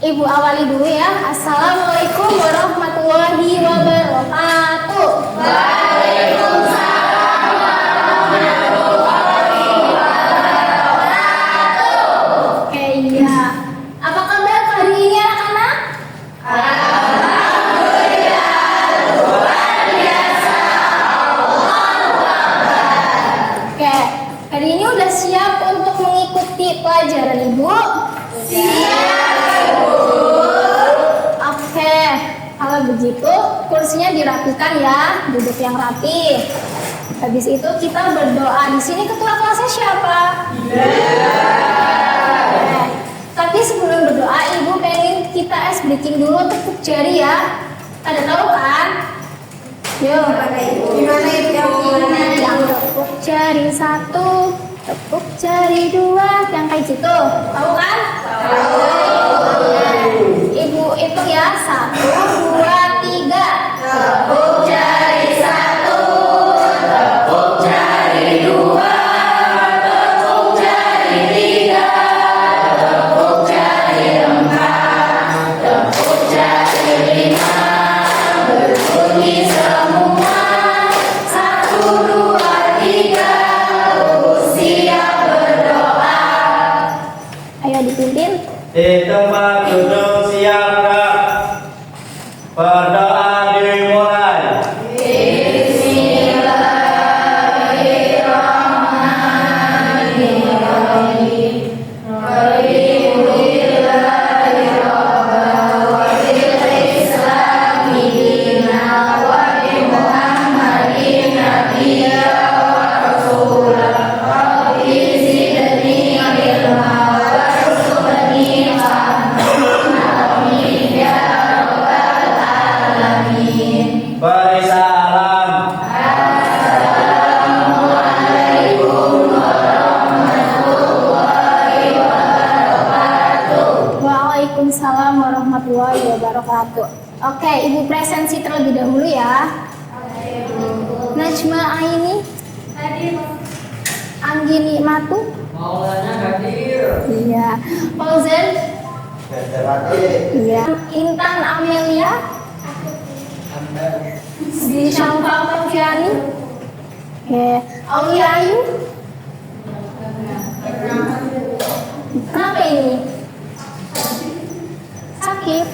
Ibu awali dulu ya. Assalamualaikum warahmatullahi wabarakatuh. Waalaikumsalam warahmatullahi wabarakatuh. Oke, iya. Apa kabar hari ini anak-anak? Alhamdulillah, luar biasa. Oke, hari ini udah siap untuk mengikuti pelajaran Ibu? Kalau begitu, kursinya dirapikan ya, duduk yang rapi. Habis itu kita berdoa. Di sini ketua kelasnya siapa? Tapi sebelum berdoa, Ibu pengen kita breaking dulu, tepuk jari ya. Pada tahu kan? Yuk, gimana itu? Yang tepuk jari 1, tepuk jari 2, yang kayak gitu. Tahu kan? Tahu. Ibu hitung ya, 1, 2, 3. Tepuk jari 1, tepuk jari 2, tepuk jari 3, tepuk jari 4, tepuk jari 5. Berbunyi semua. 1, 2, 3. Siap berdoa. Ayo dipimpin. Di tempat duduk siap gerak. Berdoa dimulai. Beri salam. Waalaikumsalam warahmatullahi wabarakatuh. Oke, Ibu presensi terlebih dahulu ya. Najma Aini, Anggini Matu, Maulana hadir. iya. Fauzan, iya. Intan Amelia, di Syamfal Confiani, oke. Aulia Ayu, kenapa ini? Sakit.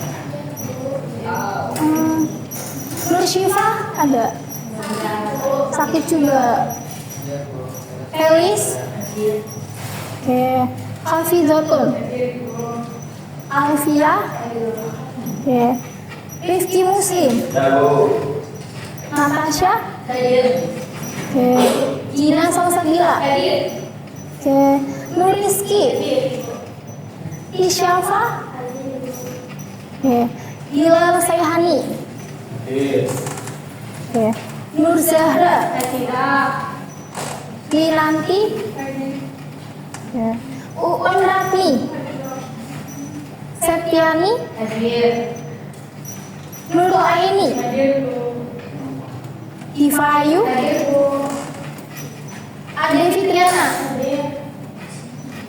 Nur Syifa ada? Sakit juga. Elis, oke. Hafizatun, Alfia, oke. Rifki Muslim, Natasha, oke. Gina Salsabila, oke. Nur Rizki, Isyafa, oke. Hilal Sayhani, oke. Nur Zahra, Wilanti, oke. Uun Ratni, Septiani, Nur Aini, Ivayu, Ade Fitriana,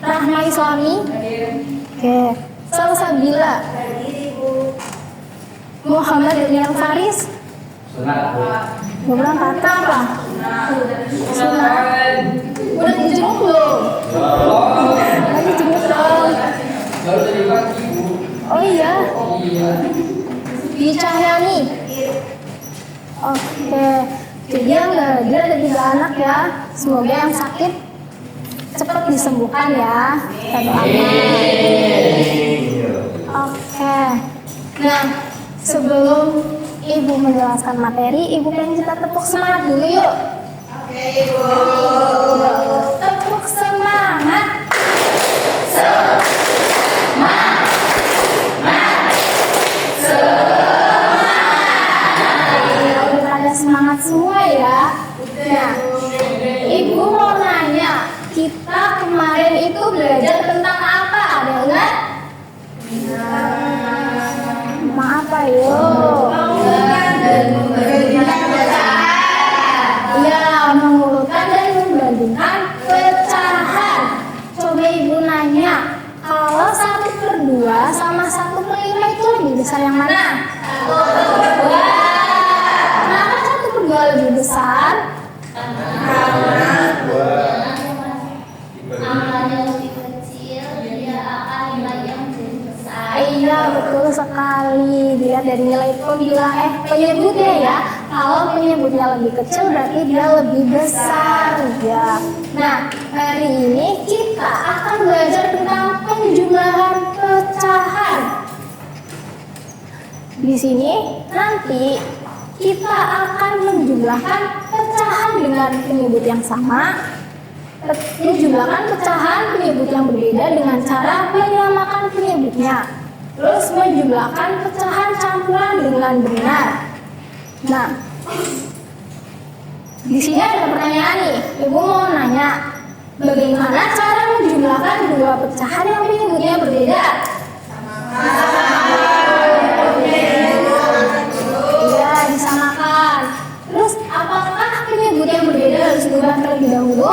Rahma Islami, oke. Salsabila, Muhammad Daniel Faris, mau berangkat apa? Sunat. Udah dijenguk belum? Lagi jenguk dong. Baru tadi pagi, Bu. Oh iya. Iya. Di Cahyani. Oke. Jadi yang dia ada 3 anak ya. Semoga yang sakit cepat disembuhkan ya. Kita doakan. Oke. Nah, sebelum Ibu menjelaskan materi, Ibu pengen kita tepuk semangat dulu yuk. Oke, Ibu. Tepuk semangat. Semangat. Udah pada semangat semua ya. Nah, Ibu mau nanya, kita kemarin itu belajar tentang apa? Ada nggak? Apa yuk? Iya, mengurutkan dan membandingkan pecahan. Coba Ibu nanya, kalau 1/2 sama 1/5 penyebutnya ya. Kalau penyebutnya lebih kecil berarti dia lebih besar ya. Nah, hari ini kita akan belajar tentang penjumlahan pecahan. Di sini nanti kita akan menjumlahkan pecahan dengan penyebut yang sama, menjumlahkan pecahan penyebut yang berbeda dengan cara menyamakan penyebutnya. Terus menjumlahkan pecahan campuran dengan benar. Nah, di sini ada pertanyaan nih. Ibu mau nanya, bagaimana cara menjumlahkan dua pecahan yang penyebutnya berbeda? Iya, disamakan. Terus, apakah penyebut yang berbeda harus diubah terlebih dahulu?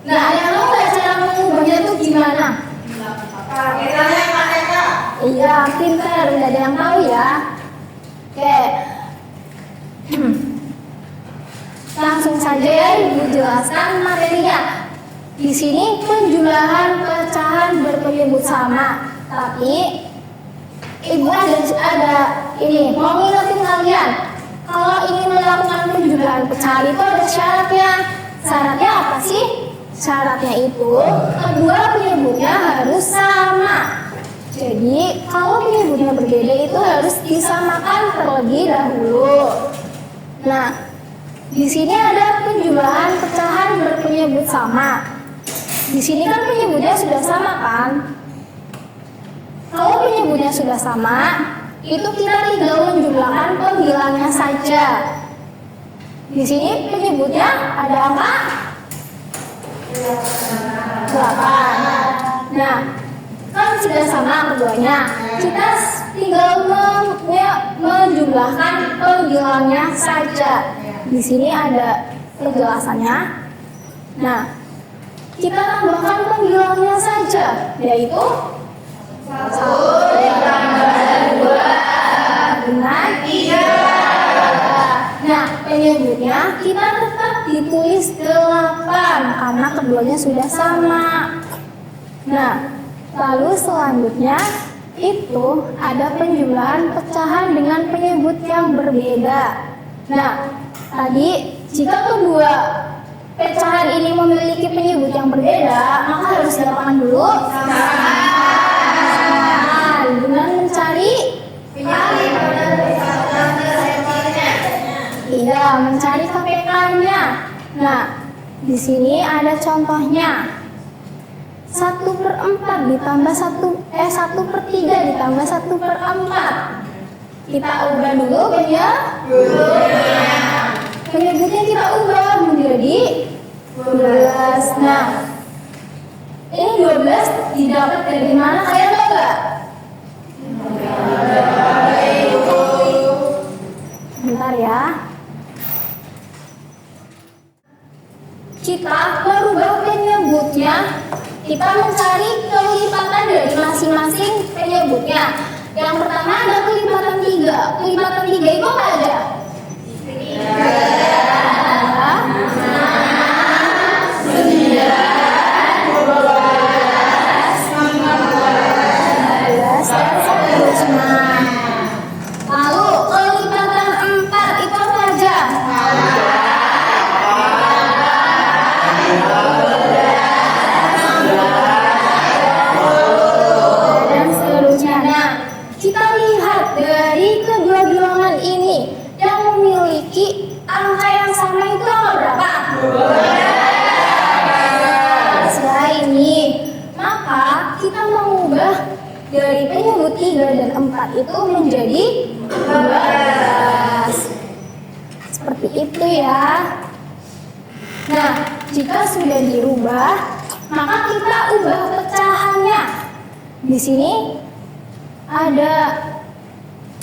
Nah, ada yang tahu nggak cara mengubahnya itu gimana? Iya, pintar. Udah ada yang tahu ya? Oke. Langsung saja ya Ibu jelaskan materinya. Di sini penjumlahan pecahan berpenyebut sama, tapi Ibu ada ini mau ngingetin kalian. Kalau ingin melakukan penjumlahan pecahan itu ada syaratnya. Syaratnya apa sih? Syaratnya itu kedua penyebutnya harus sama. Jadi kalau penyebutnya berbeda itu harus disamakan terlebih dahulu. Nah, di sini ada penjumlahan pecahan berpenyebut sama. Di sini kan penyebutnya sudah sama kan? Kalau penyebutnya sudah sama, itu kita tinggal menjumlahkan penghilangnya saja. Di sini penyebutnya ada angka 8. Nah, kan sudah sama keduanya. Kita tinggal menjumlahkan penghilangnya saja. Di sini ada penjelasannya. Nah, kita tambahkan penghilangnya saja, yaitu 1 ditambah 2 dengan 3. Nah, penyebutnya kita tetap ditulis 8 karena keduanya sudah sama. Nah, lalu selanjutnya itu ada penjumlahan pecahan dengan penyebut yang berbeda. Nah, tadi jika kedua pecahan ini memiliki penyebut yang berbeda, maka harus diapakan dulu? Dengan mencari iya, mencari KPK-nya. Nah, di sini ada contohnya. 1/4 ditambah 1/3 ditambah 1/4. Kita ubah dulu penyebutnya kita ubah menjadi 12. Nah, ini 12 didapat dari mana? Kalian tahu nggak? Bentar ya. Kita merubah penyebutnya. Kita mencari kelipatan dari masing-masing penyebutnya. Yang pertama ada kelipatan 3. Kelipatan 3 itu apa aja? 3, 9, 12, 15, dan seterusnya. Lalu kelipatan 4 itu apa aja? Dan seterusnya. Nah, kita lihat dari kedua bilangan ini yang memiliki angka yang sama itu angka berapa? 12. Ya, ini. Maka kita mengubah dari penyebut 3 dan 4 itu menjadi 12. Seperti itu ya. Nah, jika sudah dirubah, maka kita ubah pecahannya. Di sini ada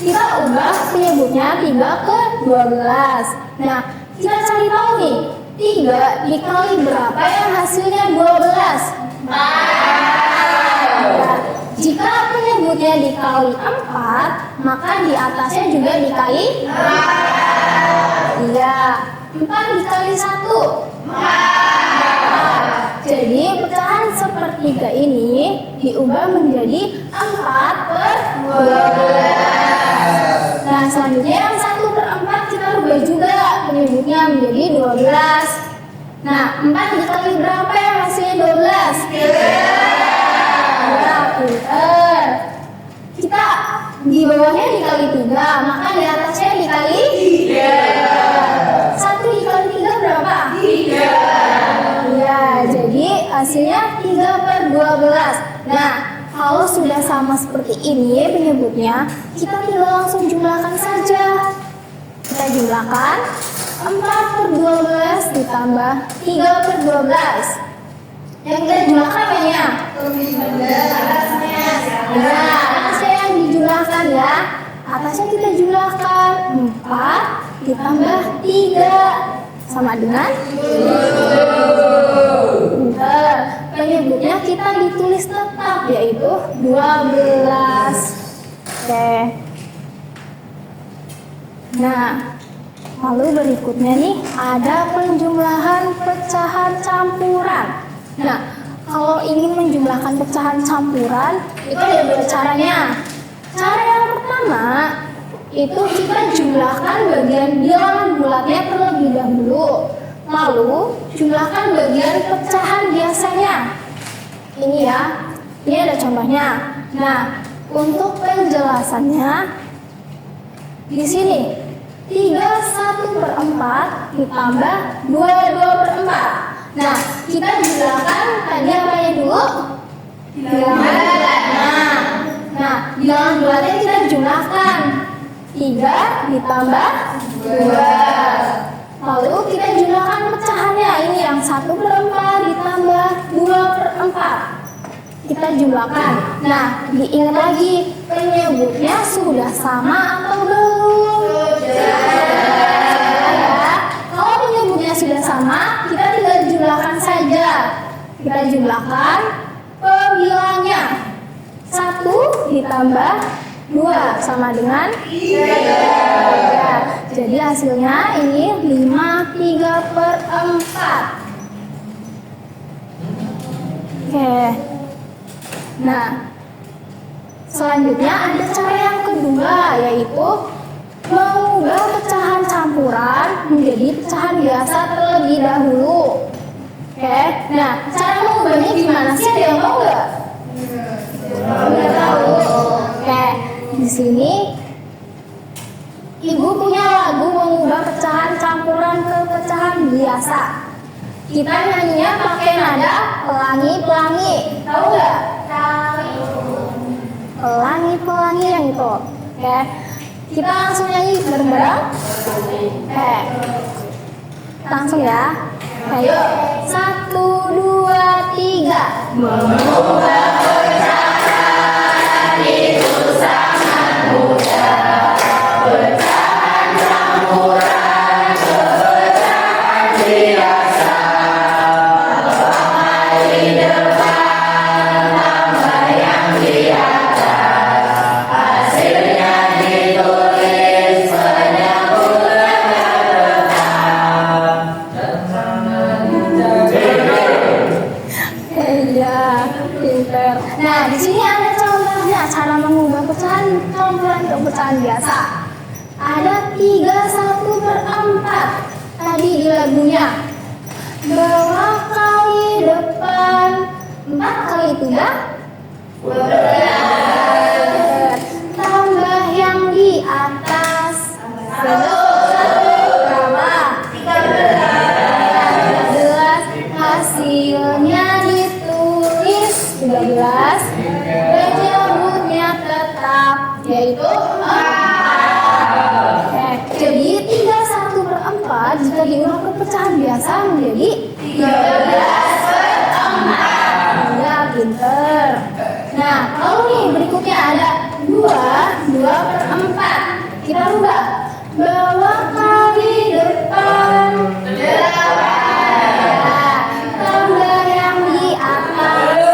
kita ubah penyebutnya 3 ke 12. Nah, kita cari tahu nih, 3 dikali berapa yang hasilnya 12? 4. Jika penyebutnya dikali 4, maka di atasnya juga dikali 4. Iya, 4 dikali 1. 4. Jadi pecahan sepertiga ini diubah menjadi 4/12. Nah, selanjutnya yang 1/4 kita rubah juga penyebutnya menjadi 12. Nah, 4 dikali berapa yang hasilnya 12? 3. Pinter. Kita di bawahnya dikali 3, maka di atasnya dikali 3. 1 dikali 3 berapa? 3. Ya, jadi hasilnya 3/12. Nah, kalau sudah sama seperti ini penyebutnya, kita tinggal langsung jumlahkan saja. Kita jumlahkan 4/12 ditambah 3/12. Yang kita jumlahkan apanya? Nah, atasnya yang dijumlahkan ya. Atasnya kita jumlahkan 4 ditambah 3 sama dengan bentar. Penyebutnya kita ditulis tetap yaitu 12. Oke. Nah, lalu berikutnya nih ada penjumlahan pecahan campuran. Nah, kalau ingin menjumlahkan pecahan campuran itu ada dua caranya. Cara yang pertama itu kita jumlahkan bagian bilangan bulatnya terlebih dahulu, lalu jumlahkan bagian pecahan biasanya. Ini ya, ini ada contohnya. Nah, untuk penjelasannya di sini 3/1/4 ditambah 2/4. Nah, kita jumlahkan tadi apanya dulu? Bilangan bulat. Nah, bilangan bulatnya kita jumlahkan 3 ditambah 2. Lalu kita jumlahkan pecahannya. Ini yang 1/4 ditambah 2/4. Kita jumlahkan. Nah, diingat lagi penyebutnya sudah sama atau belum? Sudah. Kalau penyebutnya sudah sama, kita tinggal jumlahkan saja. Kita jumlahkan pembilangnya. 1 ditambah 2 sama dengan 3. Jadi hasilnya ini 5/3/4. Oke. Nah, selanjutnya ada cara yang kedua yaitu mengubah pecahan campuran menjadi pecahan biasa terlebih dahulu. Oke. Nah, cara mengubahnya gimana sih? Ada yang tahu nggak? Nggak tahu. Oke. Di sini Ibu punya lagu mengubah pecahan campuran ke pecahan biasa. Kita nyanyinya pakai nada pelangi-pelangi. Tahu nggak? Pelangi-pelangi yang itu. Oke. Kita langsung nyanyi bareng-bareng. Oke. Langsung ya. Ayo. 1, 2, 3. Mengubah pecahan itu sangat mudah. Pecahan campuran ke pecahan biasa. Tambah di depan, tambah yang di atas. Hasilnya ditulis penyebutnya tetap. Iya, pinter. Nah, di sini ada contohnya cara mengubah pecahan campuran ke pecahan biasa. Ada 3/1/4 tadi di lagunya. Bawah kali depan, 4 kali 3 12. Tambah yang di atas. 13. Hasilnya ditulis 13. Penyebutnya tetap yaitu 4. Jadi 3/1/4 jika diubah ke pecahan biasa menjadi 13/4. Ya, pinter. Nah, kalau nih berikutnya ada 2/4. Kita rubah. Bawah kali depan. 8. Tambah yang di atas.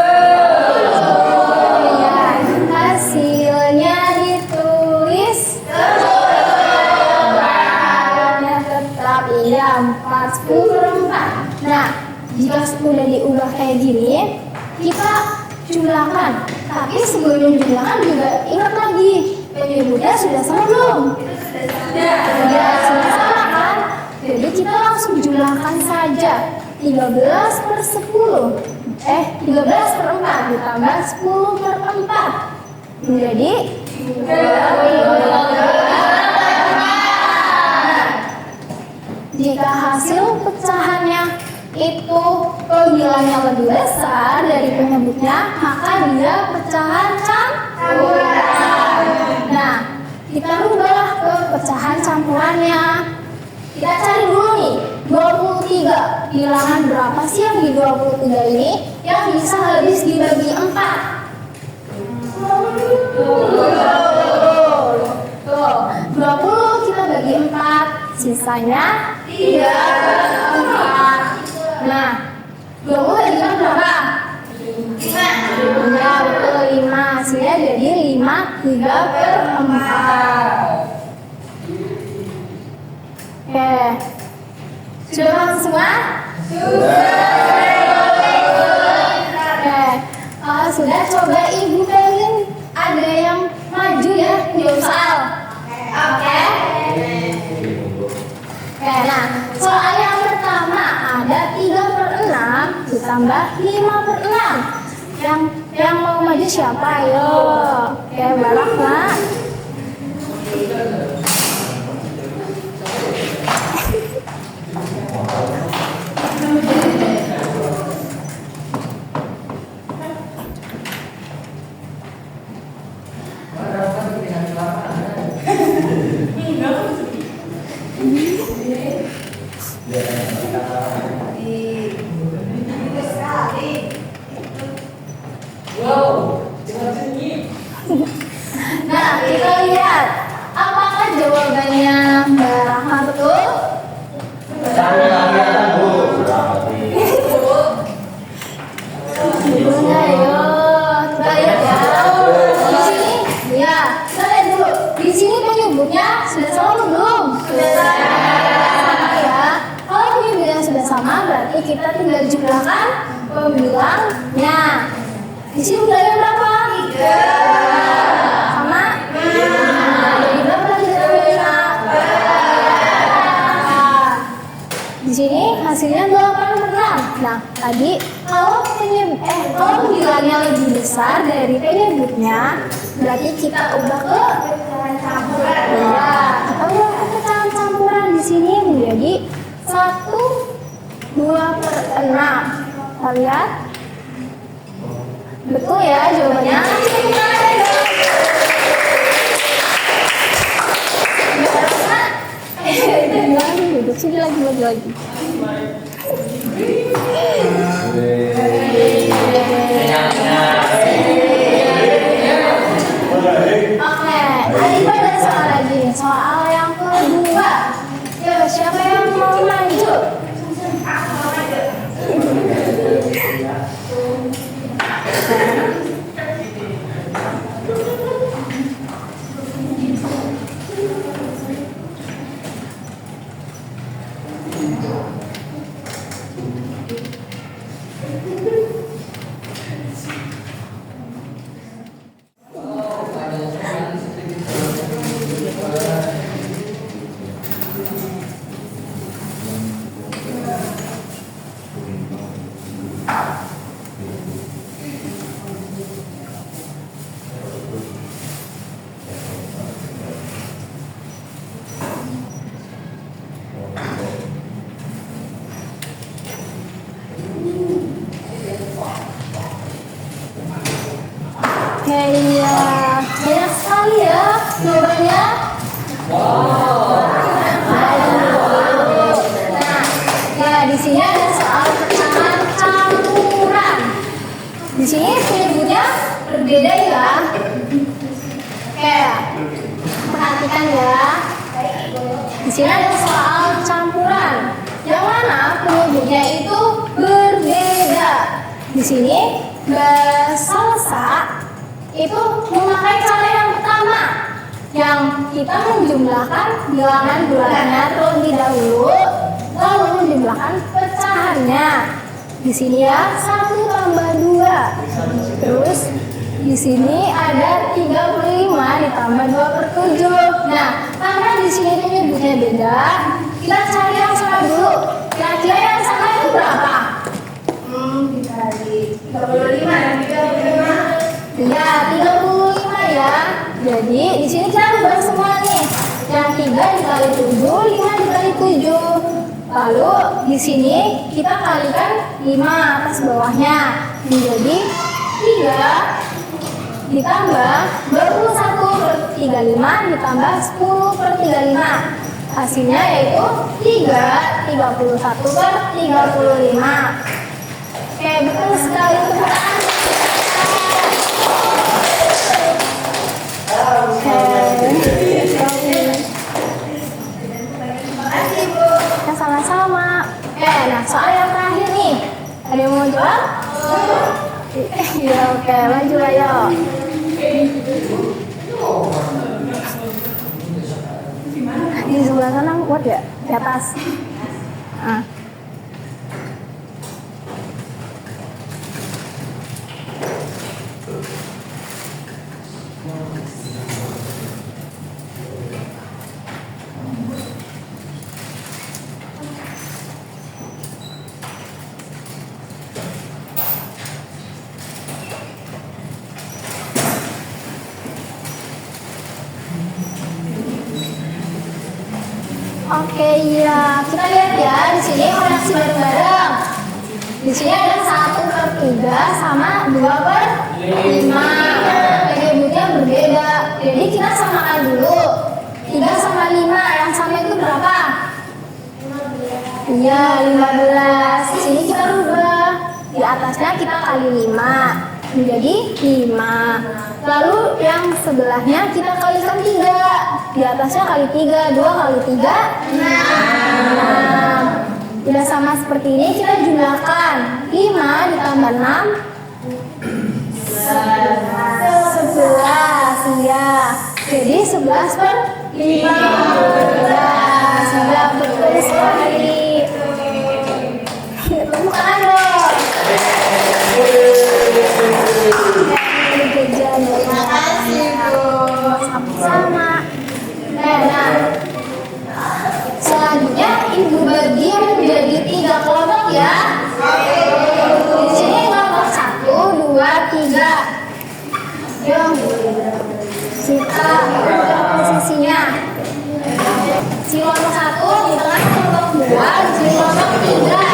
Ya, hasilnya ditulis tetap iya 4/10/4. Nah, jika sudah diubah kayak gini, kita jumlahkan. Tapi sebelum menjumlahkan juga ingat lagi, penyebutnya sudah sama belum? Sudah sama kan? Jadi kita langsung jumlahkan saja. 13 per 10 13 per 4 ditambah 10 per 4 menjadi 3. Jika hasil pecahannya itu pembilangnya lebih besar dari penyebutnya, maka dia pecahan campuran. Nah, kita rubah ke pecahan campurannya. Kita cari dulu nih, 23. Bilangan berapa sih yang di 23 ini yang bisa habis dibagi 4? 20 kita bagi 4, sisanya 3/4. Nah, 20 bagi 4 berapa? 5. Ya, betul 5. Hasilnya jadi 5/3/4. Oke. Sudah paham semua? Oke. Kalau sudah, coba Ibu pengen ada yang maju ya jawab soal. Oke. Oke, nah soal yang pertama ada 3/6 ditambah 5/6. Yang mau maju siapa? Ayo. Oke, Barak nak. Nah, kita lihat apakah jawabannya Mbak Rahma betul? Ibunya yo, kita lihat ya. Di sini, ya, kita lihat dulu. Di sini penyebutnya sudah sama belum? Sudah sama ya. Kalau penyebutnya sudah sama, berarti kita tinggal jumlahkan pembilangnya. Di sini udah berapa? 3. Sama? Jadi berapa lagi ditambah 5? Di sini hasilnya 8/6. Nah, tadi kalau pembilangnya lebih besar dari penyebutnya, berarti kita ubah ke pecahan campuran. Ya, kita ubah ke pecahan campuran di sini menjadi 1/2/6. Kita lihat. Betul ya jawabannya. Duduk sini lagi. Oke, Alifah ada soal lagi. Soal yang kedua. Ya, siapa yang mau maju? Iya, banyak sekali ya jawabannya. Nah, ya di sini ada soal pecahan campuran. Di sini penyebutnya berbeda ya. Oke, perhatikan ya. Di sini ada soal campuran, yang mana penyebutnya itu berbeda. Di sini Mbak Salsa itu memakai cara yang pertama, yang kita menjumlahkan bilangan bulannya terlebih dahulu, lalu menjumlahkan pecahannya. Di sini ya 1 tambah 2 Terus di sini ada 35 ditambah 2/7. Nah, karena di sini itu nyebutnya beda, kita cari yang sama dulu. Kira-kira yang sama itu berapa? Dikali 35 dan 35. Iya, 35 ya. Jadi di sini kita ubah semua nih. Yang 3 dikali 7, 5 dikali 7. Lalu di sini kita kalikan 5 atas bawahnya menjadi 3 ditambah 21/35 ditambah 10/35. Hasilnya yaitu 31/35. Oke, betul sekali teman-teman. Oke. Ya, sama-sama. Nah soal yang terakhir nih, ada yang mau jawab? Iya, oke, maju ayo. Di sebelah sana kuat ya? Di atas. Oke, ya kita lihat ya di sini koreksi bareng-bareng. Di sini ada 1/3 sama 2/5. Atributnya berbeda. Jadi kita samakan dulu. 3 sama 5 yang sama itu berapa? Iya, 15. Di sini kita rubah. Di atasnya kita kali 5 menjadi 5. Lalu yang sebelahnya kita kalikan 3. Di atasnya kali 3, 2 kali 3, 6. Udah sama seperti ini, kita jumlahkan 5 ditambah 6 11, ya. Jadi 11/15. Sudah betul sekali. Tepuk tangan dong. Terima kasih, Bu. Sama-sama. Nah, selanjutnya Ibu bagi menjadi 3 kelompok ya. Di sini kelompok 1, 2, 3. Yuk, kita ubah posisinya. Si kelompok 1 di tengah kelompok 2, di sini kelompok 3.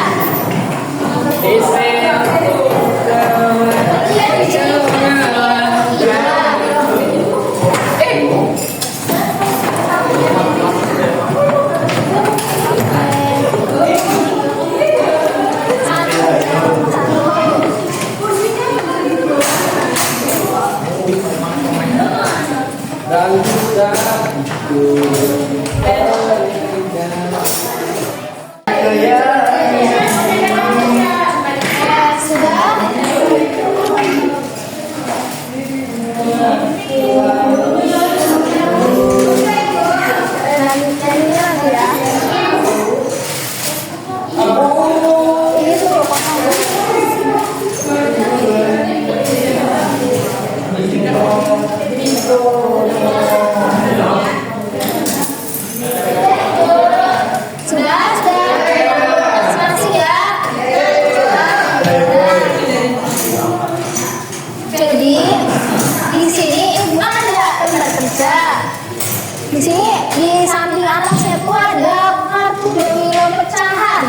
Di sini di samping atasnya itu ada kartu domino pecahan.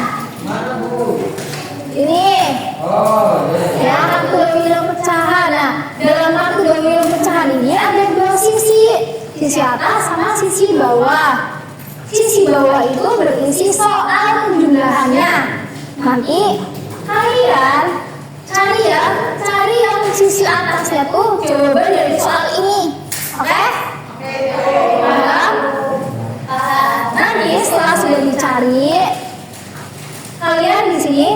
Mana, Bu? Ini. Ya, kartu domino pecahan. Nah, dalam kartu domino pecahan ini ada 2 sisi. Sisi atas sama sisi bawah. Sisi bawah itu berisi soal penjumlahannya. Nanti kalian cari yang sisi atasnya tuh jawaban dari soal ini. Oke? Nanti setelah sudah dicari, kalian di sini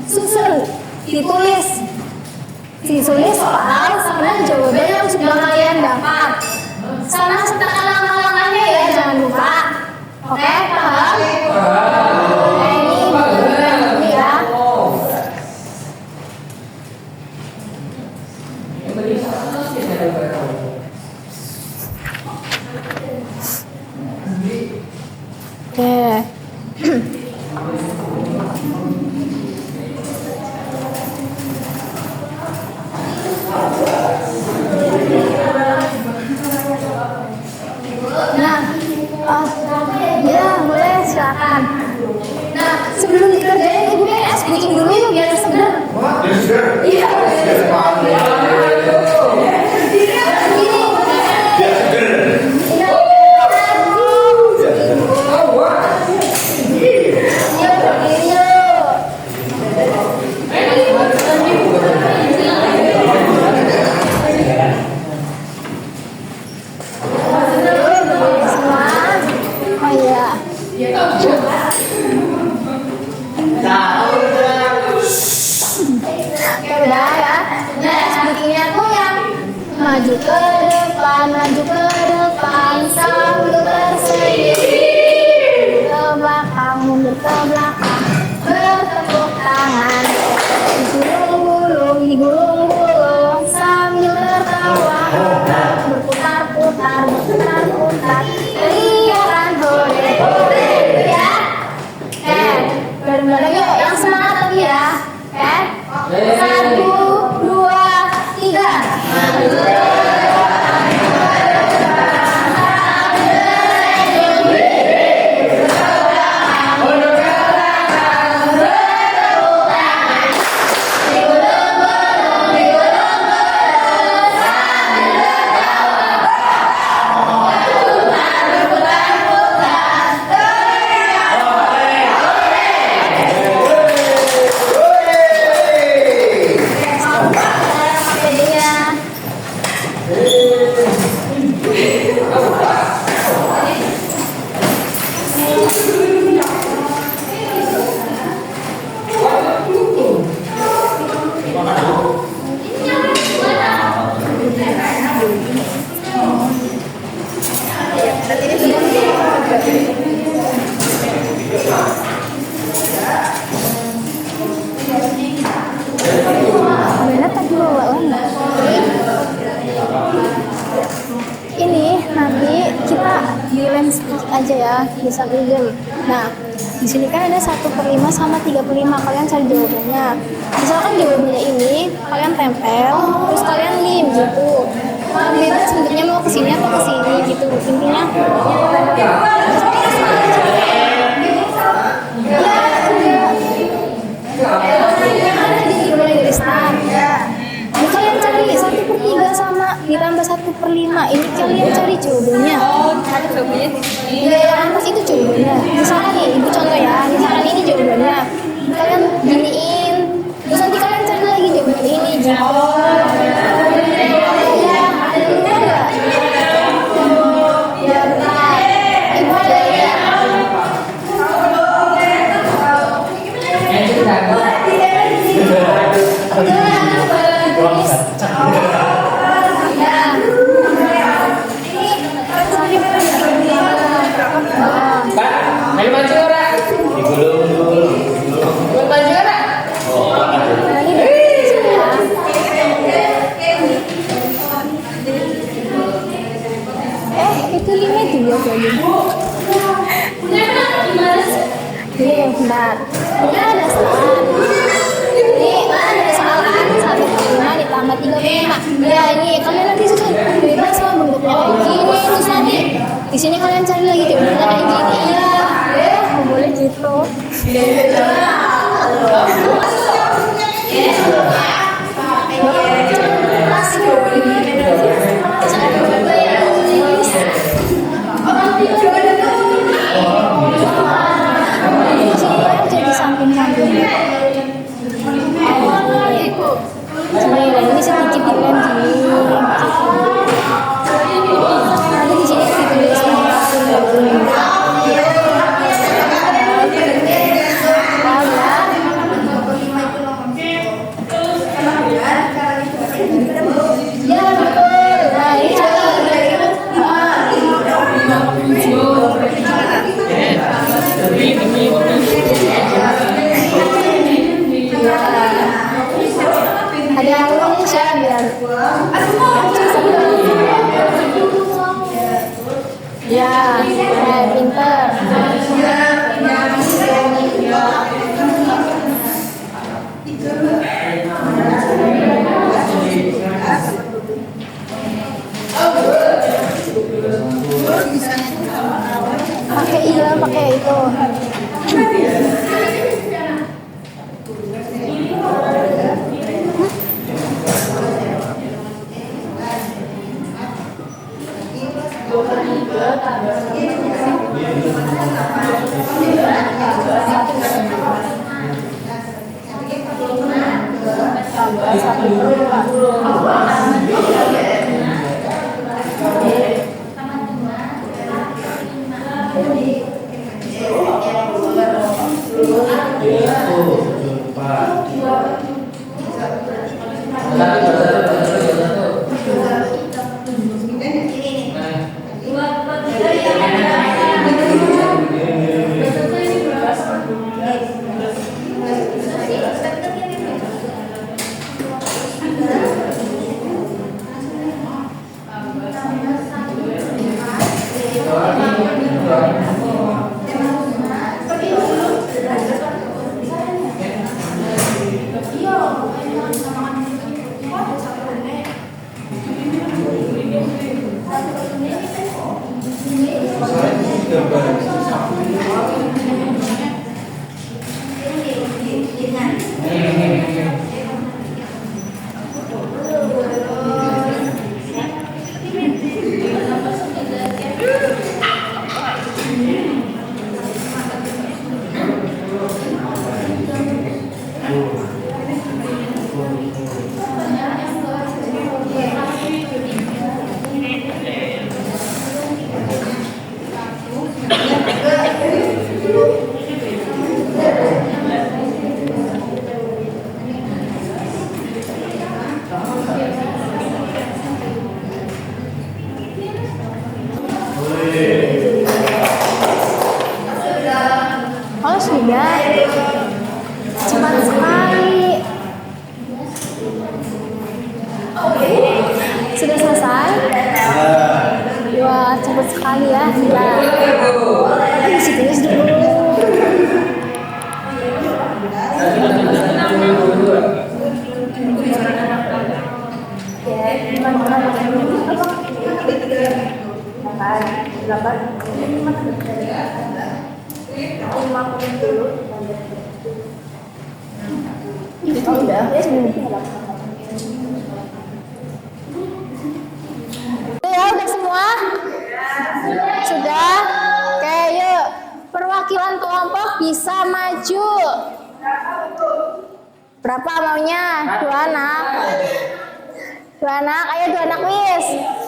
susun, ditulis soal sama jawaban yang sudah kalian dapat. Sama sertakan langkah-langkahnya ya, jangan lupa. Oke, paham? Ini ya. Nah, oh, ya boleh silakan. Nah, sebelum dikerjain ibu PS bikin dulu yuk biar seger. Iya. Oh iya. Udah ya. Nah, bikinnya tuh yang maju ke depan sambil berseri, ke belakang mundur ke belakang, bertepuk tangan, digulung-gulung sambil tertawa, berputar-putar, teriakan hore hore ya. Bareng-bareng yuk yang semangat lagi ya. Satu, dua, tiga. Ini nanti kita di landscape aja ya, bisa Google. Nah, di sini kan ada 1/5 sama 3/5. Kalian cari jawabannya. Misalkan jawabannya ini, kalian tempel, terus kalian lem gitu. Bebas bentuknya mau ke sini atau ke sini gitu. Intinya mulai dari start. Ini kalian cari 1/3 sama ditambah 1/5. Ini kalian cari jawabannya. Iya, yang atas itu jawabannya. Misalkan nih, ibu contoh ya. Misalkan ini jawabannya. Kalian giniin. Terus nanti kalian cari lagi jawaban ini. Ya, ada dulu nggak? Ya, benar. Ibu ada ya. Ayo maju ora. Buat maju ora. Itu limit juga lagi. Ini bentar. Ini ada soal. Ini ada soal kan 1/5 ditambah 3/5. Ya ini kalian nanti susun bebas mau bentuknya kayak gini. Terus nanti di sini kalian cari lagi jawabannya kayak gini. Iya, boleh gitu. Jadi samping-samping. Sini, ini sedikit dibilang gini. Nanti di sini ditulis cepat sekali. Sudah selesai? Wah, cepat sekali ya. Nah, tulis dulu. Ya, udah semua? Sudah? Oke, yuk. Perwakilan kelompok bisa maju. Berapa maunya? 2 anak. 2 anak, ayo 2 anak wis.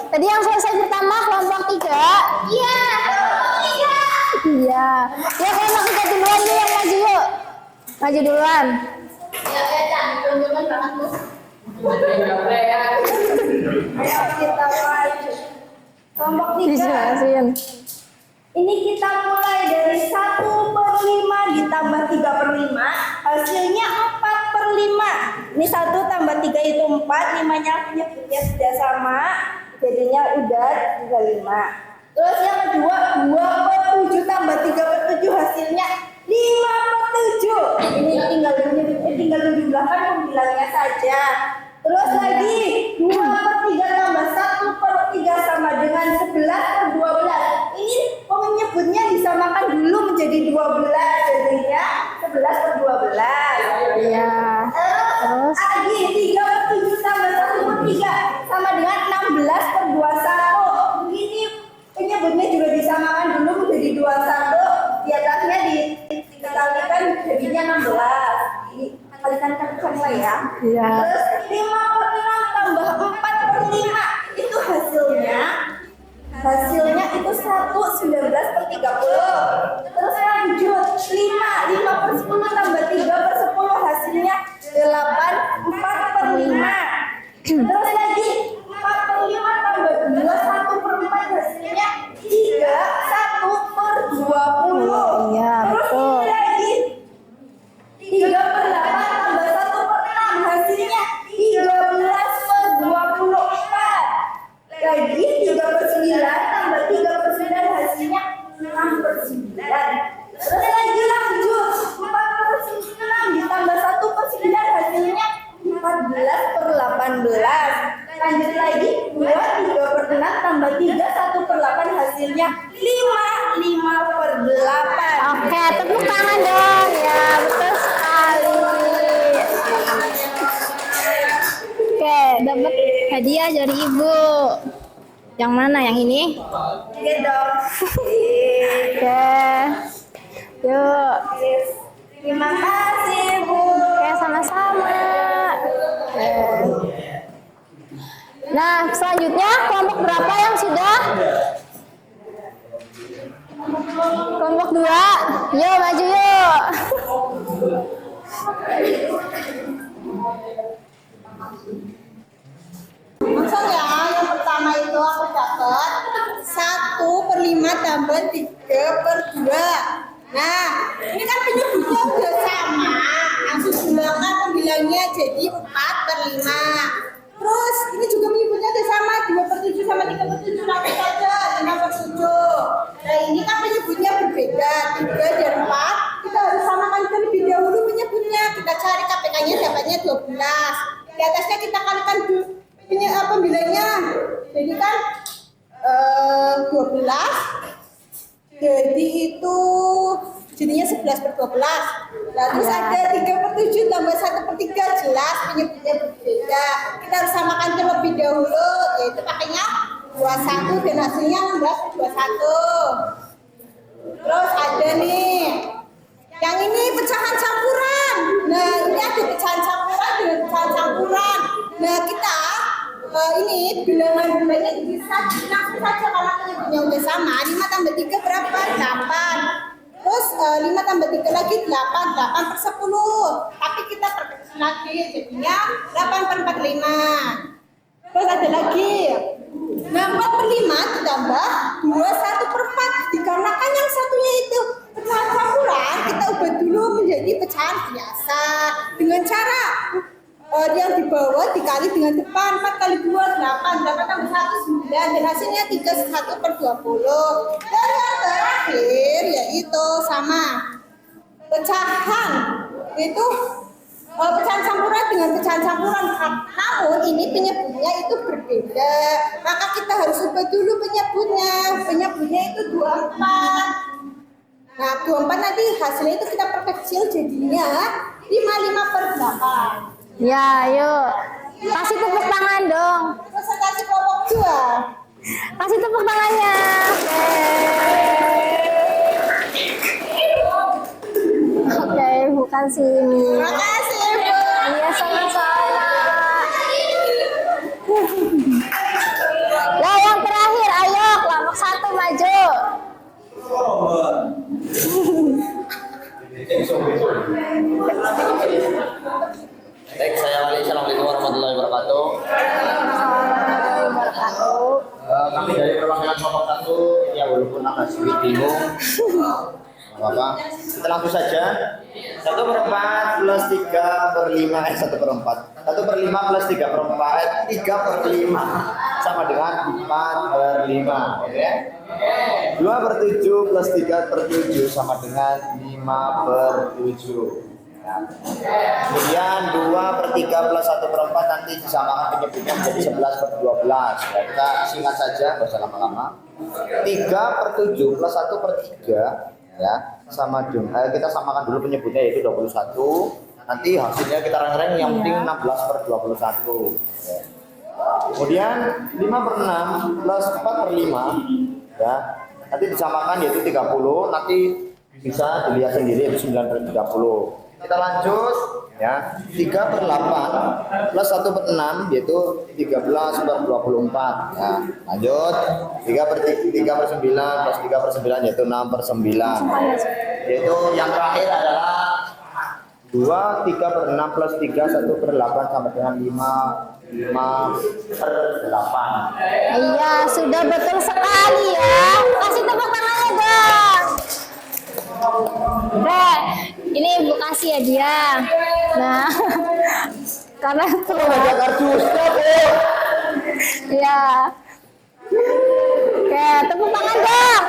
Tadi yang selesai pertama kelompok 3. Iya. Iya. Ya kelompok 3 duluan yuk yang maju yuk. Maju duluan. Kita maju. Kelompok 3. Dijelasin. Ini kita mulai dari 1/5 ditambah 3/5. Hasilnya 4/5. Ini 1 tambah 3 itu 4. 5-nya penyebutnya sudah sama. Jadinya udah 35. Terus yang kedua 2/7 tambah 3/7 hasilnya 5/7. Ini tinggal menjumlahkan pembilangnya saja. Terus lagi 2/3 tambah 1/3 sama dengan 11/12. Ini penyebutnya disamakan dulu menjadi 12. Jadinya 11/12. Iya. Terus lagi 3/7 tambah 1/3 sama dengan 16/21. Ini penyebutnya juga disamakan dulu menjadi 21. Di atasnya dikalikan jadinya 16. Ini kalikan lah ya. Iya. Terus 5/6 tambah 4/5 itu hasilnya itu 1/19/30. Terus lanjut 5/10 tambah 3/10 hasilnya 8/4/5. Terus lagi 4/5 tambah 2 1/4 hasilnya 3/1/20. Iya, Terus betul. ini lagi 3/8 tambah 1/6 hasilnya 13/24. Lagi 3/9 tambah 3/9 hasilnya 6/9. Terus lagi lanjut 4/9 ditambah 1/9 hasilnya 14/18. Lanjut lagi 3/6 tambah 1/8 hasilnya 5/8. Oke, tepuk tangan dong. Ya, betul sekali. Oke, dapat hadiah dari ibu. Yang mana? Yang ini? Iya dong. Oke. Yuk. Terima kasih Bu. Oke, sama-sama. Oke. Nah, selanjutnya kelompok berapa yang sudah? Kelompok 2. Yuk, maju yuk. Langsung ya, yang pertama itu aku dapat 1/5 tambah 3/2. Nah, ini kan penyebutnya udah sama. Langsung jumlahkan pembilangnya jadi 4/5. Terus ini juga penyebutnya udah sama, 2/7 sama 3/7 langsung saja 5/7. Nah ini kan penyebutnya berbeda, 3 dan 4. Kita harus samakan terlebih dahulu penyebutnya. Kita cari KPK-nya dapatnya 12. Di atasnya kita kalikan pembilangnya. Jadi kan 12. Jadi itu jadinya 11/12. Lalu ada 3/7 tambah 1/3, jelas penyebutnya berbeda. Kita harus samakan terlebih dahulu, yaitu pakainya 21 dan hasilnya 16/21. Terus ada nih, yang ini pecahan campuran. Nah ini ada pecahan campuran dengan pecahan campuran. Nah kita ini bilangan-bilangnya bisa langsung saja karena penyebutnya udah sama. 5 tambah 3 berapa? 8. Terus 5 tambah 3 lagi 8. 8/10. Tapi kita perkecil lagi jadinya 8/45. Terus ada lagi 4/5 ditambah 2 1/4. Dikarenakan yang satunya itu Pecahan campuran kita ubah dulu menjadi pecahan biasa dengan cara yang di bawah dikali dengan depan 4 kali 2 8 tambah 1 9 dan hasilnya 31/20. Dan yang terakhir yaitu sama pecahan itu pecahan campuran dengan pecahan campuran, namun ini penyebutnya itu berbeda, maka kita harus ubah dulu penyebutnya itu 24. Nah 24 nanti hasilnya itu kita perkecil jadinya 55/8. Ya, yuk. Kasih tepuk tangan dong. Presentasi kelompok 2. Kasih tepuk tangannya. Oke, Bu kasih ini. Terima kasih Bu. Iya, sama-sama. Ya, yang terakhir, ayo kelompok 1 maju. Baik, saya Wali. Assalamualaikum warahmatullahi wabarakatuh. Kami dari perwakilan kelompok 1, ya walaupun agak sedikit bingung, apa? Kita langsung saja. 1/4 plus 3/5 1/4. 1/5 plus 3/4 3/5 sama dengan 4/5. Oke? 2/7 plus 3/7 sama dengan 5/7. Nah, kemudian 2/3 plus 1/4 nanti disamakan penyebutnya menjadi 11/12. Nah, kita singkat saja, nggak usah lama-lama. 3/7 plus 1/3 ya sama dengan kita samakan dulu penyebutnya yaitu 21. Nanti hasilnya kita reng-reng yang penting 16/21. Ya. Kemudian 5/6 plus 4/5 ya nanti disamakan yaitu 30. Nanti bisa dilihat sendiri yaitu 9/30. Kita lanjut ya 3/8 plus 1/6 yaitu 13/24 ya. Lanjut 3/9 plus 3/9 yaitu 6/9 yaitu yang terakhir adalah 3/6 plus 1/8 sama dengan 5/8. Iya, sudah betul sekali ya. Kasih tepuk tangannya dong. Ini Ibu kasih ya dia. Nah, karena Ada kardusnya, Bu. ya. Oke, tepuk tangan dong.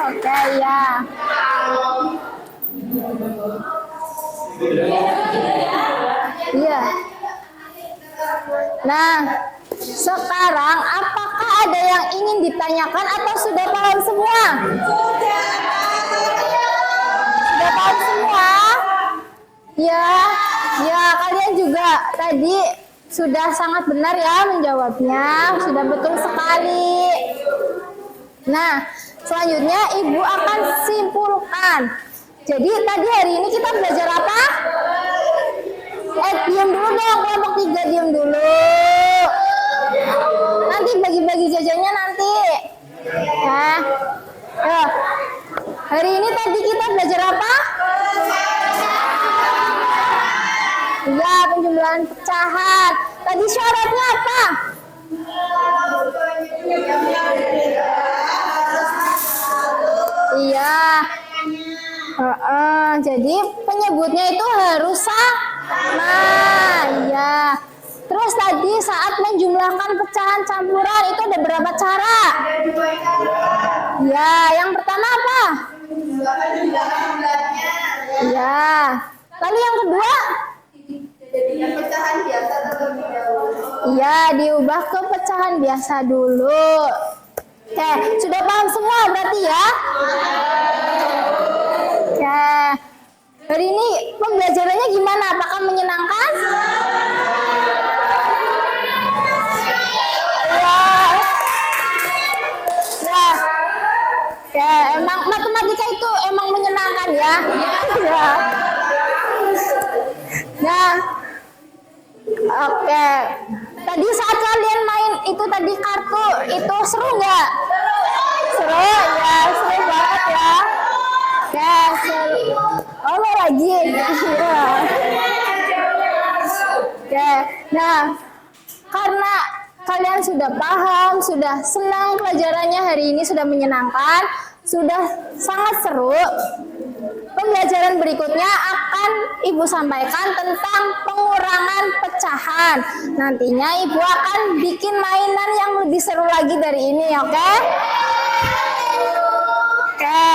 Oke, ya. Iya. Nah, sekarang apakah ada yang ingin ditanyakan atau sudah paham semua? Sudah paham semua? Ya, ya kalian juga tadi sudah sangat benar ya menjawabnya, sudah betul sekali. Nah, selanjutnya Ibu akan simpulkan. Jadi tadi hari ini kita belajar apa? Diam dulu dong, kelompok 3 diam dulu. Nanti bagi-bagi jajannya nanti. Nah, ya. Hari ini tadi kita belajar apa? Ya, penjumlahan pecahan. Tadi syaratnya apa? Iya. Jadi penyebutnya itu harus sama. Iya. Terus tadi saat menjumlahkan pecahan campuran itu ada berapa cara? Ya, yang pertama apa? Ya. Lalu yang kedua? Jadinya pecahan biasa terlebih dahulu. Iya, diubah ke pecahan biasa dulu. Oke, sudah paham semua berarti ya? Oke. Hari ini pembelajarannya gimana? Apakah menyenangkan? Ya. Ya. Ya, emang matematika itu emang menyenangkan ya? Ya. Nah. Oke. Tadi saat kalian main itu tadi kartu, itu seru nggak? Seru ya, seru banget ya. Ya, seru. Oh, mau lagi. Iya. Oke. Nah, karena kalian sudah paham, sudah senang pelajarannya hari ini, sudah menyenangkan, sudah sangat seru. Pembelajaran berikutnya akan Ibu sampaikan tentang pengurangan pecahan. Nantinya Ibu akan bikin mainan yang lebih seru lagi dari ini, oke? Oke.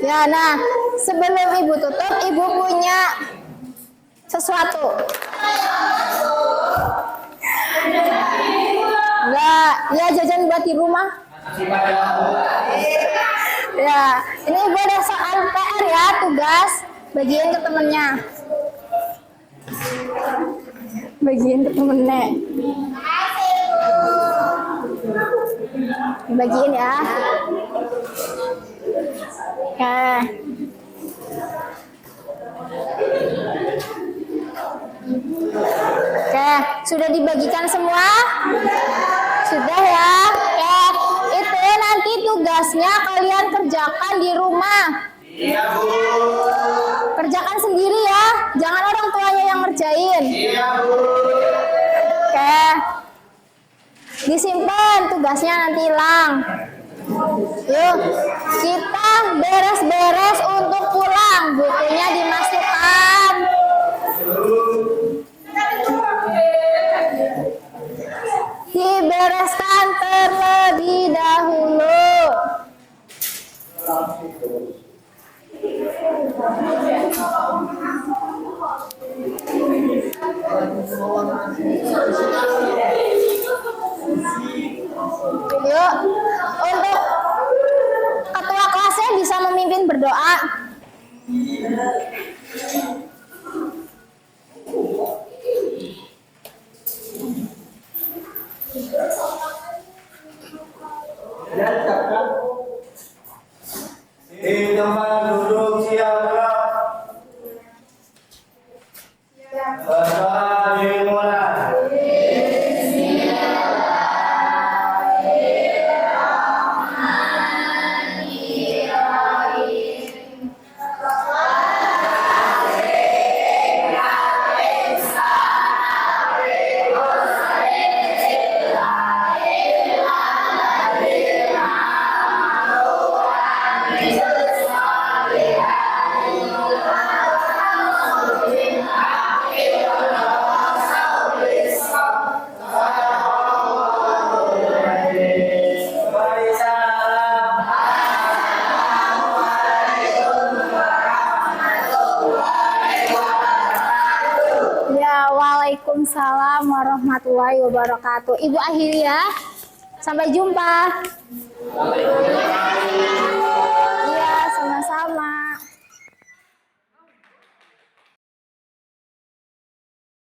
Ya, nah, sebelum Ibu tutup, Ibu punya sesuatu. Enggak, ya jajan buat di rumah. Ya, ini Ibu ada soal PR ya, tugas. Bagiin ke temennya. Bagiin ke temennya. Bagiin ya. Oke. Oke, sudah dibagikan semua? Sudah ya? Oke, itu nanti tugasnya kalian kerjakan di rumah. Iya, Bu. Kerjakan sendiri ya, jangan orang tuanya yang ngerjain. Iya, Bu. Oke. Disimpan tugasnya nanti hilang. Yuk, kita beres-beres untuk pulang. Bukunya dimasukkan. Dibereskan terlebih dahulu. Yuk, untuk ketua kelasnya bisa memimpin berdoa. Di tempat duduk siap gerak. Berdoa dimulai. Mari salam. Ya, waalaikumsalam warahmatullahi wabarakatuh. Ibu akhiri ya. Sampai jumpa.